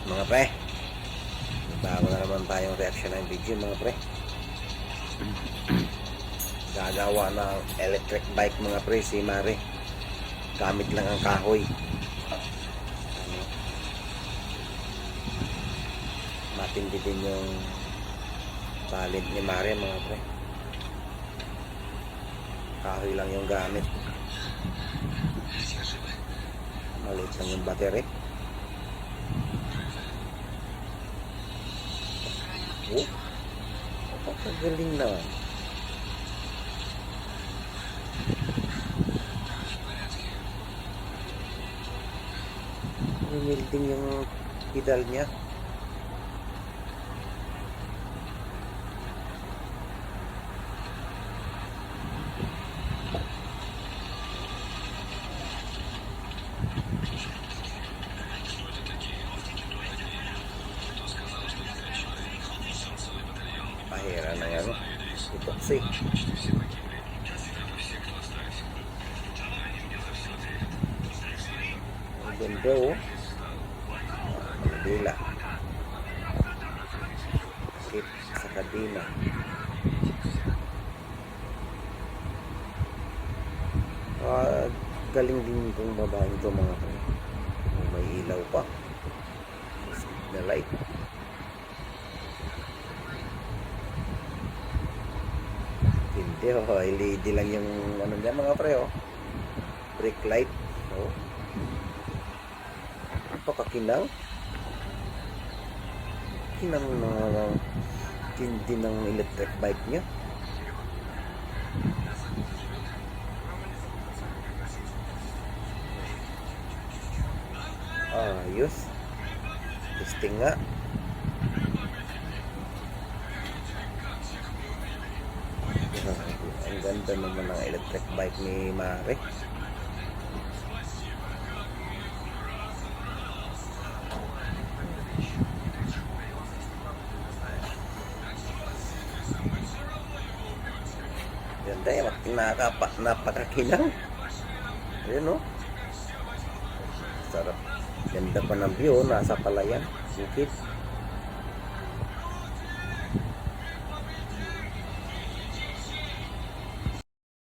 Mga pre, bago na naman tayong reaction ng video mga pre. Gagawa ng electric bike mga pre si Mare. Gamit lang ang kahoy. Matindi din yung talent ni Mare mga pre. Kahoy lang yung gamit. Maliit lang yung battery. Oh, napakagaling na. Humilding yung pedal niya. Pahira na yan. Epoxy. Ang ganda oh. Kabila. Skip sa kabina. Galing din itong babaeng ito mga pre. May ilaw pa. Skip na light. Hindi oh, LED lang yung ano niya mga pre oh. Brake light. Oh. Napakakinang. Kinang ng tindi ng electric bike niya. Ayos. Testing nga. Ang ganda naman ng electric bike ni Mare. Ganda yan. Napakakinang. Ayun o. Sarap. Ganda pa ng view. Nasa palayan. Bukid.